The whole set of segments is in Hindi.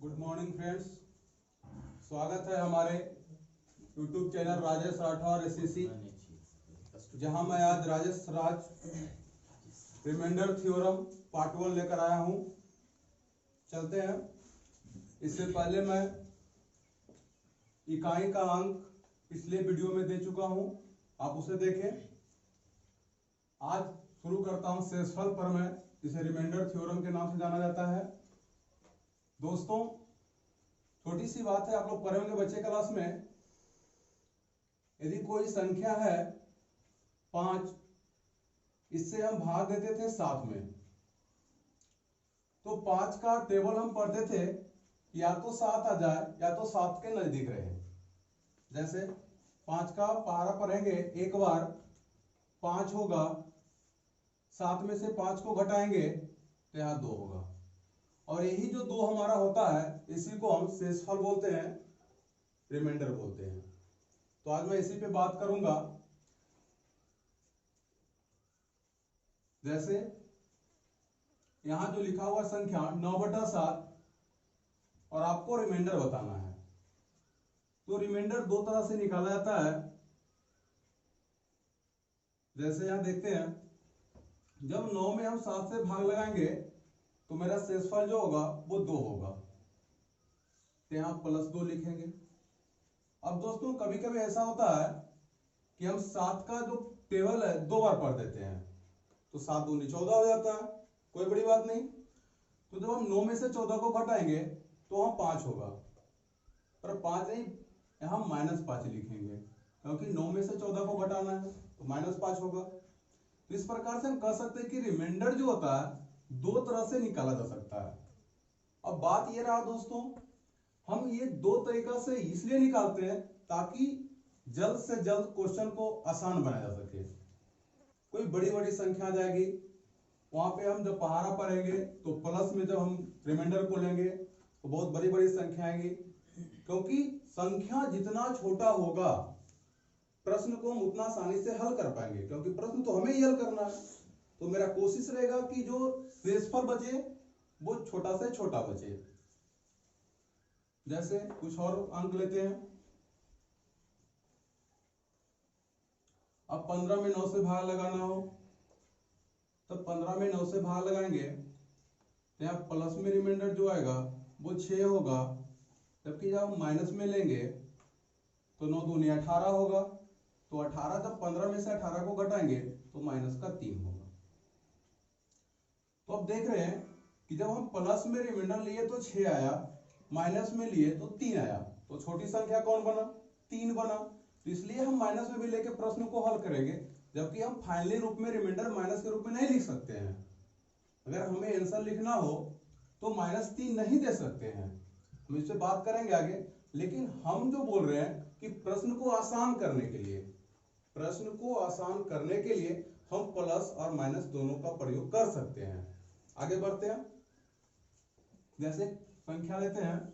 गुड मॉर्निंग फ्रेंड्स, स्वागत है हमारे YouTube channel Rajesh Rathore SSC, जहां मैं आज राजेश रिमाइंडर थ्योरम पार्ट 1 लेकर आया हूं। चलते हैं। इससे पहले मैं इकाई का अंक पिछले वीडियो में दे चुका हूं, आप उसे देखें। आज शुरू करता हूं शेषफल प्रमेय, जिसे रिमाइंडर थ्योरम के नाम से जाना जाता है। दोस्तों, छोटी सी बात है, आप लोग पढ़े होंगे बच्चे क्लास में, यदि कोई संख्या है 5, इससे हम भाग देते थे 7 में, तो 5 का टेबल हम पढ़ते थे, या तो 7 आ जाए या तो 7 के नजदीक रहे। जैसे 5 का पहाड़ा पढ़ेंगे, एक बार 5 होगा, 7 में से 5 को घटाएंगे तो यहां 2 होगा, और यही जो 2 हमारा होता है, इसी को हम शेषफल बोलते हैं, रिमाइंडर बोलते हैं। तो आज मैं इसी पे बात करूंगा। जैसे यहां जो लिखा हुआ संख्या 9/7, और आपको रिमाइंडर बताना है, तो रिमाइंडर 2 तरह से निकाला जाता है। जैसे यहां देखते हैं, जब 9 में हम 7 से भाग लगाएंगे तो मेरा शेषफल जो होगा वो 2 होगा, तो यहां +2 लिखेंगे। अब दोस्तों, कभी कभी ऐसा होता है कि हम 7 का जो टेबल है 2 बार पढ़ देते हैं, तो 7 दूनी 14 हो जाता है, कोई बड़ी बात नहीं। तो जब हम 9 में से 14 को घटाएंगे तो वहां 5 होगा, पर 5 नहीं, यहां -5 लिखेंगे, क्योंकि 9 में से 14 को घटाना है तो -5 होगा। तो इस प्रकार से हम कह सकते हैं कि रिमाइंडर जो होता है 2 तरह से निकाला जा सकता है। अब बात यह रहा दोस्तों, हम ये 2 तरीका से इसलिए निकालते हैं ताकि जल्द से जल्द क्वेश्चन को आसान बनाया जा सके। कोई बड़ी बड़ी संख्या आ जाएगी, वहां पे हम जब पहाड़ा पढ़ेंगे तो प्लस में जब हम रिमाइंडर को लेंगे तो बहुत बड़ी बड़ी संख्या आएंगी, क्योंकि संख्या जितना छोटा होगा प्रश्न को हम उतना आसानी से हल कर पाएंगे, क्योंकि प्रश्न तो हमें ही हल करना है। तो मेरा कोशिश रहेगा कि जो शेषफल बचे वो छोटा से छोटा बचे। जैसे कुछ और अंक लेते हैं। अब 15 में 9 से भाग लगाना हो, तो 15 में 9 से भाग लगाएंगे तो यहाँ प्लस में रिमाइंडर जो आएगा वो 6 होगा, जबकि जब हम माइनस में लेंगे तो 9 दूनी 18 होगा, तो 18 जब 15 में से 18 को घटाएंगे तो -3 होगा। तो अब देख रहे हैं कि जब हम प्लस में रिमाइंडर लिए तो 6 आया, माइनस में लिए तो 3 आया, तो छोटी संख्या कौन बना? 3 बना। तो इसलिए हम माइनस में भी लेके प्रश्न को हल करेंगे, जबकि हम फाइनली रूप में रिमाइंडर माइनस के रूप में नहीं लिख सकते हैं। अगर हमें आंसर लिखना हो तो -3 नहीं दे सकते हैं, हम इससे बात करेंगे आगे। लेकिन हम जो बोल रहे हैं कि प्रश्न को आसान करने के लिए हम प्लस और माइनस दोनों का प्रयोग कर सकते हैं। आगे बढ़ते हैं। जैसे संख्या लेते हैं,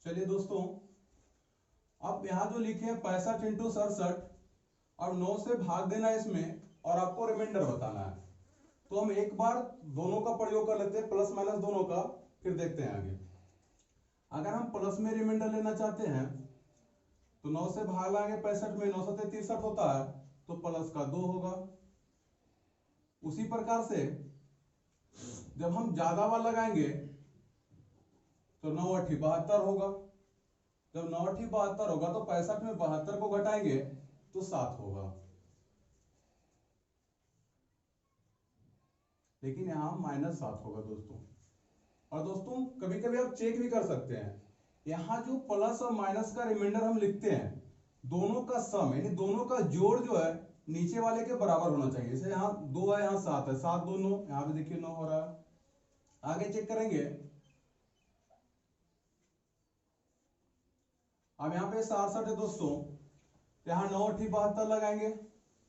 चलिए दोस्तों, अब यहां जो लिखे हैं 65 × 67, और 9 से भाग देना इसमें, और आपको रिमाइंडर बताना है। तो हम एक बार दोनों का प्रयोग कर लेते हैं, प्लस माइनस दोनों का, फिर देखते हैं आगे। अगर हम प्लस में रिमाइंडर लेना चाहते हैं तो 9 से भाग लाएंगे 65 में, 9 7 63 होता है, तो प्लस का 2 होगा। उसी प्रकार से जब हम ज्यादा वाला लगाएंगे तो 9 8 72 होगा, जब 9 8 72 होगा तो 65 में 72 को घटाएंगे तो 7 होगा। लेकिन यहां -7 होगा दोस्तों। और दोस्तों, कभी कभी आप चेक भी कर सकते हैं, यहां जो प्लस और माइनस का रिमाइंडर हम लिखते हैं, दोनों का सम यानी दोनों का जोड़ जो है नीचे वाले के बराबर होना चाहिए। जैसे यहाँ 2 है, यहाँ 7 है, 7 2 9, यहाँ पे देखिए 9 हो रहा है। आगे चेक करेंगे, अब यहाँ पे 67 है दोस्तों, यहाँ 9 8 72 लगाएंगे,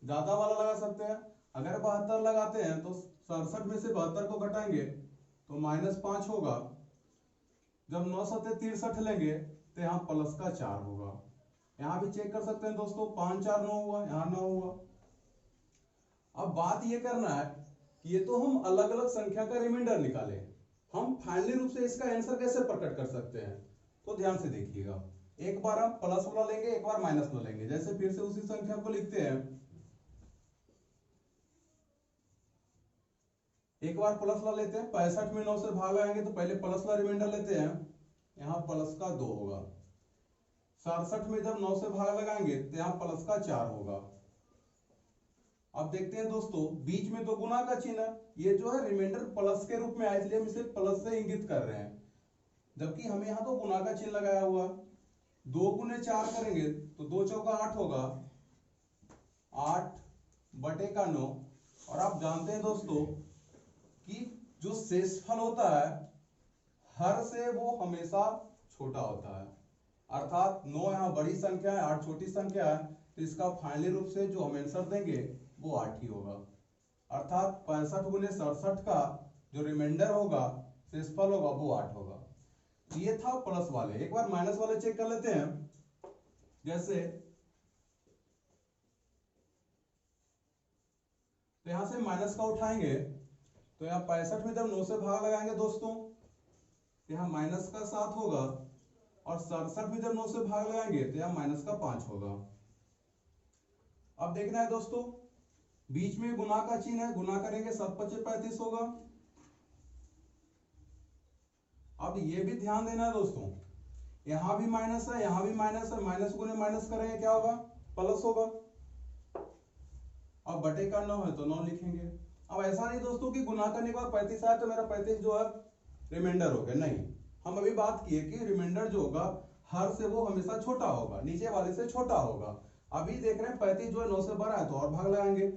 ज्यादा वाला लगा सकते हैं। अगर 72 लगाते हैं तो 67 में से 72 को घटाएंगे तो -5 होगा। जब 9 7 63 लेंगे तो यहाँ प्लस का 4 होगा। यहां भी चेक कर सकते हैं दोस्तों, 5 4 9 हुआ, यहां 9 हुआ। अब बात ये करना है कि ये तो हम अलग अलग संख्या का रिमाइंडर निकाले, हम फाइनली रूप से इसका आंसर कैसे प्रकट कर सकते हैं? तो ध्यान से देखिएगा, एक बार हम प्लस वाला लेंगे, एक बार माइनस वाला लेंगे। जैसे फिर से उसी संख्या को लिखते हैं, एक बार प्लस वाला लेते हैं, 65 में 9 से भाग लगाएंगे तो पहले प्लस वाला रिमाइंडर लेते हैं, यहां प्लस का 2 होगा। 67 में जब 9 से भाग लगाएंगे तो यहां प्लस का 4 होगा। अब देखते हैं दोस्तों, बीच में तो गुना का चिन्ह है, ये जो है रिमाइंडर प्लस के रूप में आया, इसलिए हम इसे प्लस से इंगित कर रहे हैं, जबकि हमें यहाँ तो गुना का चिन्ह लगाया हुआ। 2 गुने 4 करेंगे तो 2 चौका 8 होगा, 8 बटे का 9। और आप जानते हैं दोस्तों कि जो शेषफल होता है हर से वो हमेशा छोटा होता है, अर्थात 9 यहाँ बड़ी संख्या है, 8 छोटी संख्या है, तो इसका फाइनली रूप से जो हम आंसर देंगे वो 8 ही होगा। अर्थात 65 गुने 67 का जो रिमाइंडर होगा, शेषफल होगा, वो 8 होगा। तो ये था प्लस वाले। एक बार माइनस वाले चेक कर लेते हैं। जैसे तो यहां से माइनस का उठाएंगे तो यहाँ 65 में जब 9 से भाग लगाएंगे दोस्तों, यहाँ माइनस का 7 होगा, और 67 में जब 9 से भाग लगाएंगे तो यहाँ माइनस का 5 होगा। अब देखना है दोस्तों, बीच में गुना का चिन्ह है, गुना करेंगे 7 5 35 होगा। अब ये भी ध्यान देना है दोस्तों, यहां भी माइनस है, यहां भी माइनस है, माइनस गुने माइनस करेंगे क्या होगा? प्लस होगा। अब बटे का 9 है तो 9 लिखेंगे। अब ऐसा नहीं दोस्तों कि गुना करने के बाद 35 आया तो मेरा 35 जो है रिमाइंडर हो गया, नहीं। हम अभी बात किए कि रिमाइंडर जो होगा हर से वो हमेशा छोटा होगा, नीचे वाले से छोटा होगा। अभी देख रहे हैं 35 जो है 9 से बड़ा है तो और भाग लगाएंगे,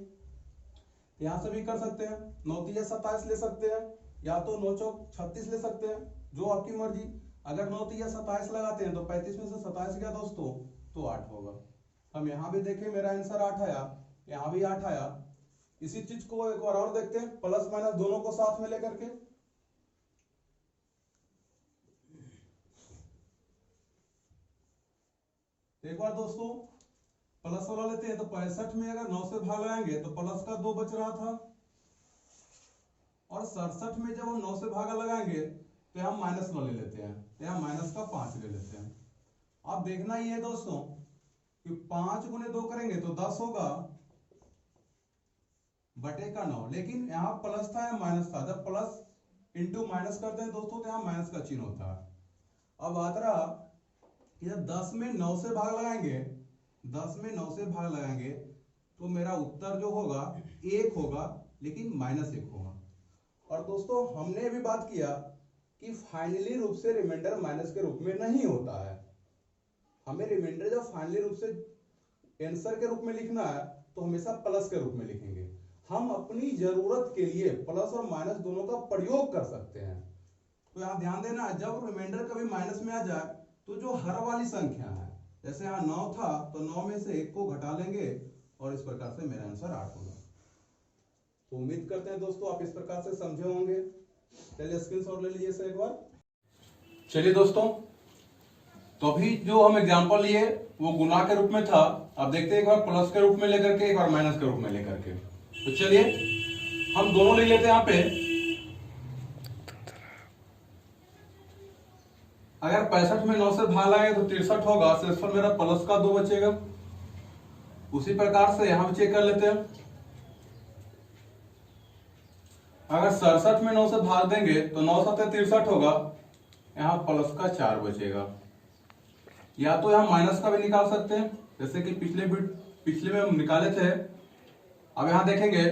यहां से भी कर सकते हैं, 9 3 27 ले सकते हैं, या तो 9 चौक 36 ले सकते हैं, जो आपकी मर्जी। अगर 9 3 27 लगाते हैं तो 35 में से 27 गया दोस्तों तो 8 होगा। हम यहां भी देखें, मेरा आंसर 8 आया, यहां भी 8 आया। इसी चीज को एक बार और देखते हैं, प्लस माइनस दोनों को साथ में लेकर के। एक बार दोस्तों प्लस वाला लेते हैं, तो 65 में अगर 9 से भाग लगाएंगे तो प्लस का 2 बच रहा था, और 67 में जब हम 9 से भागा लगाएंगे तो हम माइनस वाले लेते हैं, तो यहाँ माइनस का 5 ले लेते हैं। अब देखना ही है दोस्तों कि 5 गुने 2 करेंगे तो 10 होगा, बटे का 9। लेकिन यहाँ प्लस था या माइनस था? जब प्लस इंटू माइनस करते हैं दोस्तों तो यहाँ माइनस का चिन्ह होता है। अब बात रहा कि जब 10 में 9 से भाग लगाएंगे, 10 में 9 से भाग लगाएंगे तो मेरा उत्तर जो होगा 1 होगा, लेकिन -1 होगा। और दोस्तों हमने भी बात किया कि फाइनली रूप से रिमाइंडर माइनस के रूप में नहीं होता है। हमें रिमाइंडर जब फाइनली रूप से आंसर के रूप में लिखना है तो हमेशा प्लस के रूप में लिखेंगे। हम अपनी जरूरत के लिए प्लस और माइनस दोनों का प्रयोग कर सकते हैं। तो यहाँ ध्यान देना है, जब रिमाइंडर कभी माइनस में आ जाए तो जो हर वाली संख्या है, जैसे यहाँ 9 था तो 9 में से 1 को घटा लेंगे, और इस प्रकार से मेरा आंसर 8 होगा। तो उम्मीद करते हैं दोस्तों आप इस प्रकार से समझे होंगे। चलिए स्क्रीनशॉट ले लीजिए सर एक बार। चलिए दोस्तों, तो अभी जो हम एग्जांपल लिए वो गुना के रूप में था, अब देखते हैं एक बार प्लस के रूप में लेकर के, एक बार माइनस के रूप में लेकर के। तो चलिए हम दोनों ले लेते हैं। यहाँ पे अगर 65 में 9 से भाग लाएंगे तो 63 होगा, शेषफल मेरा प्लस का 2 बचेगा। उसी प्रकार से यहां भी चेक कर लेते हैं, अगर 67 में 9 से भाग देंगे तो 9 7 63 होगा, यहां प्लस का 4 बचेगा। या तो यहां माइनस का भी निकाल सकते हैं, जैसे कि पिछले में हम निकाले थे। अब यहां देखेंगे,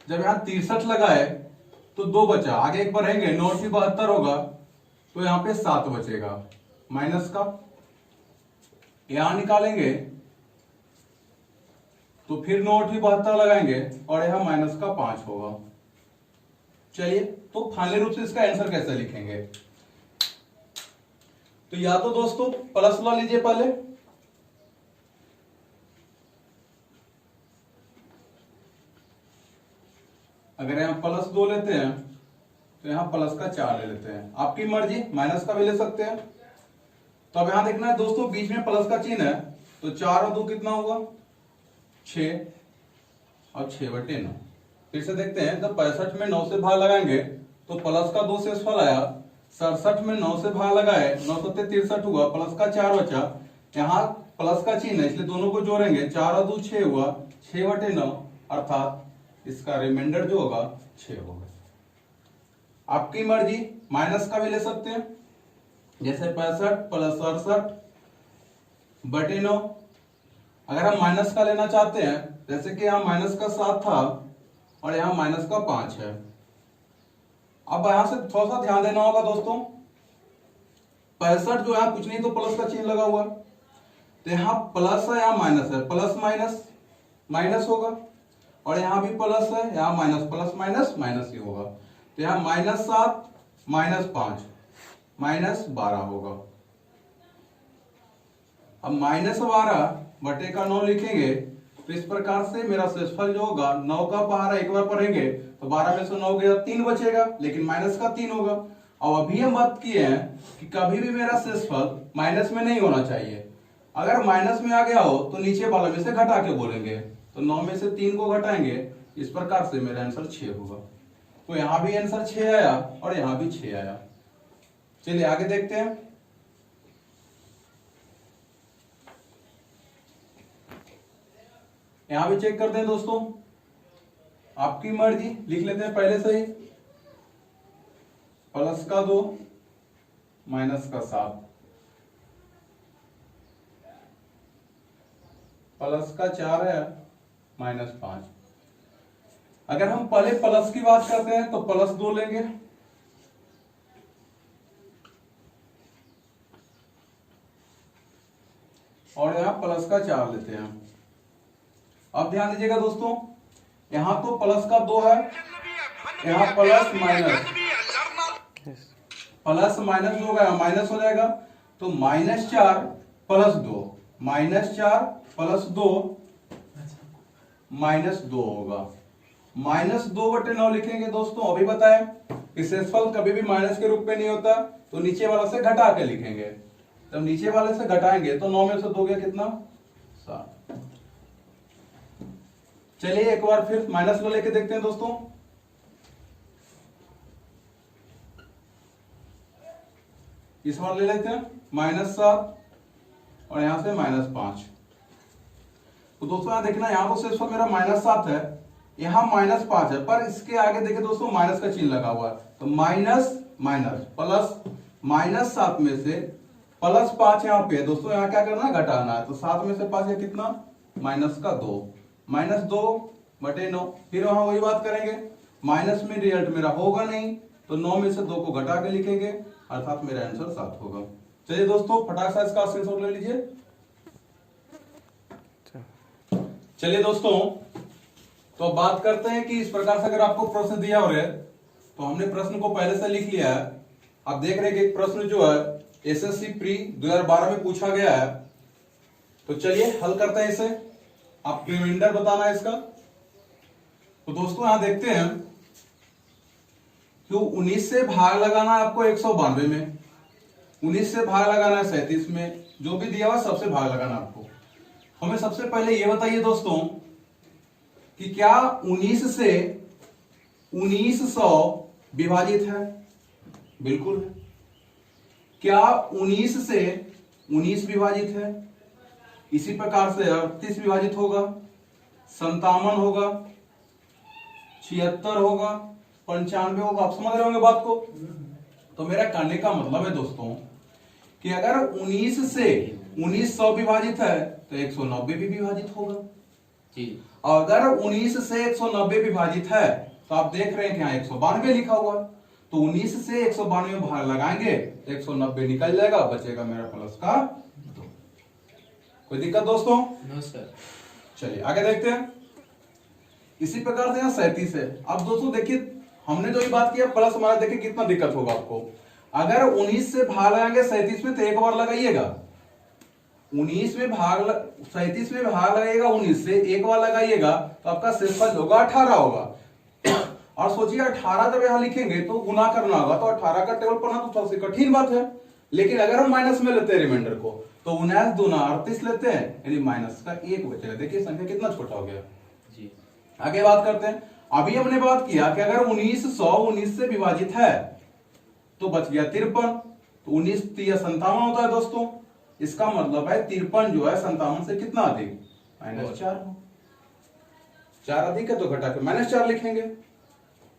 जब यहां 63 लगाए तो 2 बचा, आगे एक बढ़ेंगे 9 72 होगा, तो यहां पे 7 बचेगा माइनस का। यहां निकालेंगे तो फिर 9 72 लगाएंगे और यहां माइनस का 5 होगा। चलिए, तो फाइनली रूप से इसका आंसर कैसे लिखेंगे? तो या तो दोस्तों प्लस वाला लीजिए पहले, अगर यहां प्लस 2 लेते हैं तो यहां प्लस का 4 ले लेते हैं, आपकी मर्जी, माइनस का भी ले सकते हैं। तो अब यहां देखना है दोस्तों, बीच में प्लस का चिन्ह है, तो 4 और 2 कितना हुआ 6 और 6/9। फिर से देखते हैं, जब 65 में 9 से भाग लगाएंगे तो प्लस का 2 शेषफल आया, 67 में 9 से भाग लगाए 9 7 63 हुआ, प्लस का 4 बचा, यहाँ प्लस का चिन्ह है इसलिए दोनों को जोड़ेंगे, 4 और 2 6 हुआ, 6/9 अर्थात इसका रिमाइंडर जो होगा 6 होगा। आपकी मर्जी, माइनस का भी ले सकते हैं, जैसे 65 प्लस 67/9। अगर हम माइनस का लेना चाहते हैं, जैसे कि यहाँ माइनस का 7 था और यहाँ माइनस का 5 है। अब यहां से थोड़ा सा ध्यान देना होगा दोस्तों, 65 जो है कुछ नहीं तो प्लस का चिन्ह लगा हुआ, तो यहाँ प्लस है यहाँ माइनस है, प्लस माइनस माइनस होगा, और यहाँ भी प्लस है यहाँ माइनस, प्लस माइनस माइनस ही होगा, तो यहाँ -7 -5 -12 होगा। अब -12/9 लिखेंगे तो इस प्रकार से मेरा शेषफल जो होगा, 9 का पहाड़ा एक बार पढ़ेंगे तो 12 में से 9 गया 3 बचेगा, लेकिन माइनस का 3 होगा। और अभी हम बात किए हैं कि कभी भी मेरा शेषफल माइनस में नहीं होना चाहिए, अगर माइनस में आ गया हो तो नीचे वाले में से घटा के बोलेंगे, तो 9 में से 3 को घटाएंगे, इस प्रकार से मेरा आंसर 6 होगा। तो यहां भी आंसर 6 आया और यहां भी 6 आया। चलिए आगे देखते हैं। यहां भी चेक करते हैं दोस्तों, आपकी मर्जी, लिख लेते हैं पहले से ही, प्लस का 2 माइनस का 7, प्लस का 4 है -5। अगर हम पहले प्लस की बात करते हैं तो प्लस 2 लेंगे, और यहां प्लस का 4 लेते हैं। अब ध्यान दीजिएगा दोस्तों, यहां तो प्लस का 2 है, यहां प्लस माइनस, प्लस माइनस जो होगा माइनस हो जाएगा, तो -4 + 2, -4 + 2 -2 होगा। -2/9 लिखेंगे दोस्तों, अभी बताएं कि शेषफल कभी भी माइनस के रूप में नहीं होता, तो नीचे वाला से घटा के लिखेंगे, तब नीचे वाले से घटाएंगे तो 9 में से 2 गया कितना 7। चलिए एक बार फिर माइनस को लेके देखते हैं दोस्तों, इस बार ले लेते हैं -7 और यहां से -5। तो दोस्तों यहां देखना, यहां तो शेषफल मेरा -7 है, यहां -5 है, पर इसके आगे देखिए दोस्तों माइनस का चिन्ह लगा हुआ है, तो माइनस माइनस प्लस, -7 में से +5 यहाँ पे है दोस्तों, यहाँ क्या करना है घटाना है, तो 7 में से 5 है कितना -2, -2/9। फिर वहां वही बात करेंगे, माइनस में रिजल्ट मेरा होगा नहीं, तो 9 में से 2 को घटा के लिखेंगे, अर्थात मेरा आंसर 7 होगा। चलिए दोस्तों फटाक से इसका स्क्रीनशॉट ले लीजिए। चलिए दोस्तों, तो अब बात करते हैं कि इस प्रकार से अगर आपको प्रश्न दिया हो रहे, तो हमने प्रश्न को पहले से लिख लिया है। आप देख रहे हैं कि एक प्रश्न जो है एसएससी प्री 2012 में पूछा गया है, तो चलिए हल करते हैं इसे। आप रिमाइंडर बताना है इसका। तो दोस्तों यहां देखते हैं कि 19 से भाग लगाना है आपको 192 में, 19 से भाग लगाना है 37 में, जो भी दिया हुआ सबसे भाग लगाना आपको। हमें सबसे पहले ये बताइए दोस्तों कि क्या 19 से 1900 विभाजित है? बिल्कुल है। क्या 19 से 19 विभाजित है? इसी प्रकार से 38 विभाजित होगा, 57 होगा, 76 होगा, 95 होगा। आप समझ रहे होंगे बात को। तो मेरा कहने का मतलब है दोस्तों कि अगर 19 से 1900 विभाजित है तो 190 भी विभाजित होगा जी। और अगर 19 से 190 विभाजित है तो आप देख रहे हैं कि यहाँ 192 लिखा हुआ है, तो 19 से 192 में भाग लगाएंगे तो 190 निकल जाएगा, बचेगा मेरा प्लस का 2। कोई दिक्कत दोस्तों? No sir. चलिए आगे देखते हैं। इसी प्रकार से यहाँ 37 है। अब दोस्तों देखिए, हमने जो ये बात किया प्लस माइनस, देखिए कितना दिक्कत होगा आपको। अगर 19 से भाग लगाएंगे 37 में तो एक बार लगाइएगा, 19 में भाग 37 में भाग लगाइएगा 19 से एक बार लगाइएगा तो आपका शेषफल होगा 18 होगा। और सोचिए 18 जब यहां लिखेंगे तो गुना करना होगा, तो 18 का टेबल पढ़ना तो सबसे कठिन बात है। लेकिन अगर हम माइनस में लेते हैं रिमाइंडर को तो 19 दूना 38 लेते हैं, यानी माइनस का 1 बचेगा। देखिए संख्या कितना छोटा हो गया जी। आगे बात करते हैं। अभी हमने बात किया कि अगर 1919 से विभाजित है तो बच गया 53, तो 19 3 57 होता है दोस्तों। इसका मतलब है 53 जो है 57 से कितना अधिक, -4। 4 अधिक है तो घटा के -4 लिखेंगे।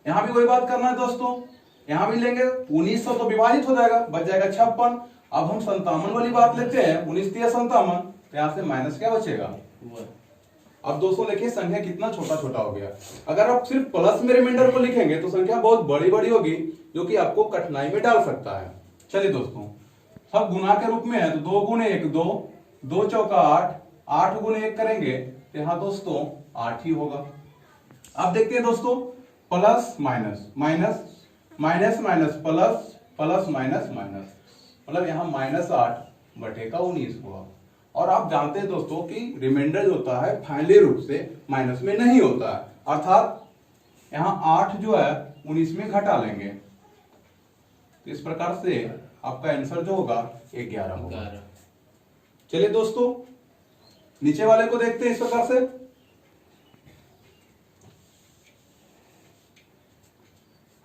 यहां भी कोई बात करना है दोस्तों, यहां भी लेंगे 1900 तो विभाजित हो जाएगा, बच जाएगा 56। अब हम 57 वाली बात लेते हैं, 19 3 57, तो यहां से माइनस क्या बचेगा। अब दोस्तों देखिए संख्या कितना छोटा छोटा हो गया। अगर आप सिर्फ प्लस में रिमाइंडर को लिखेंगे तो संख्या बहुत बड़ी बड़ी होगी, जो कि आपको कठिनाई में डाल सकता है। चलिए दोस्तों, सब गुना के रूप में है तो 2 गुणे 1 2, 2 चौका 8, 8 गुणे 1 करेंगे तो यहाँ दोस्तों 8 ही होगा। अब देखते हैं दोस्तों, plus minus minus minus minus plus, plus minus minus, मतलब यहाँ -8 बटेगा 19 हुआ। और आप जानते हैं दोस्तों कि रिमाइंडर जो होता है फाइनली रूप से माइनस में नहीं होता है, अर्थात यहाँ 8 जो है 19 में घटा लेंगे, तो इस प्रकार से आपका आंसर जो होगा 11 होगा। चलिए दोस्तों, नीचे वाले को देखते हैं इस प्रकार से।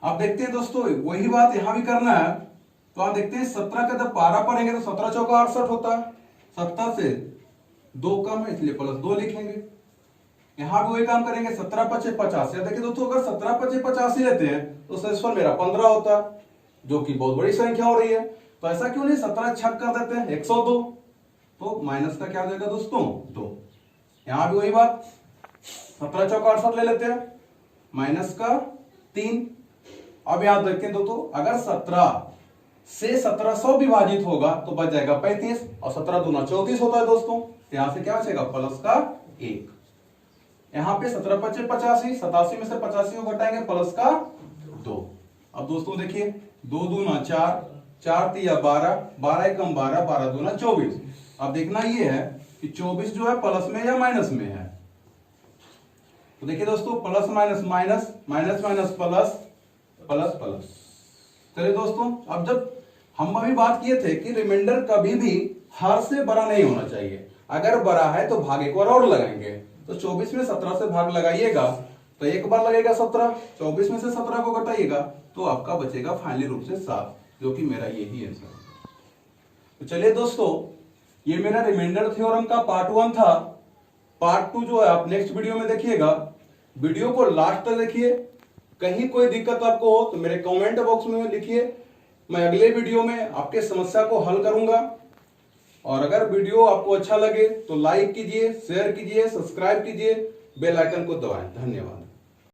आप देखते हैं दोस्तों वही बात यहां भी करना है, तो आप देखते हैं 17 का जब 12 पढ़ेंगे तो 17 चौका 68 होता है, 70 से 2 कम है इसलिए +2 लिखेंगे। यहां भी वही काम करेंगे, 17 5 85। देखिए दोस्तों, अगर 17 5 85 लेते हैं तो शेषफल मेरा 15 होता है, जो कि बहुत बड़ी संख्या हो रही है। तो ऐसा क्यों नहीं 17 छक कर देते हैं 102, तो माइनस का क्या हो जाएगा दोस्तों 2। यहां भी वही बात, 17 चौका 68 ले लेते हैं, माइनस का 3। अब याद रखें दोस्तों, अगर 17 से 1700 विभाजित होगा तो बच जाएगा 35, और 17 दूना 34 होता है दोस्तों। यहां से क्या बचेगा, प्लस का 1। यहां पे 17 5 85, 87 में से 85 को घटाएंगे, प्लस का 2। अब दोस्तों देखिए, 2 दूना 4, 4 3 12, 12 एकम 12, 12 दूना 24। अब देखना ये है कि 24 जो है प्लस में या माइनस में है। तो देखिए दोस्तों, plus minus minus, minus minus plus, plus plus. चलिए दोस्तों, अब जब हम अभी बात किए थे कि रिमाइंडर कभी भी हर से बड़ा नहीं होना चाहिए, अगर बड़ा है तो भाग एक बार और लगाएंगे। तो 24 में 17 से भाग लगाइएगा तो एक बार लगेगा 17, 24 में से 17 को घटाइएगा तो आपका बचेगा फाइनली रूप से 7, जो कि मेरा यही आंसर है। तो चलिए दोस्तों, ये मेरा रिमाइंडर थ्योरम का पार्ट 1 था। पार्ट 2 जो है आप नेक्स्ट वीडियो में देखिएगा। वीडियो को लास्ट तक देखिए। कहीं कोई दिक्कत आपको हो तो मेरे कमेंट बॉक्स में लिखिए, मैं अगले वीडियो में आपके समस्या को हल करूंगा। और अगर वीडियो आपको अच्छा लगे तो लाइक कीजिए, शेयर कीजिए, सब्सक्राइब कीजिए, बेल आइकन को दबाएं। धन्यवाद।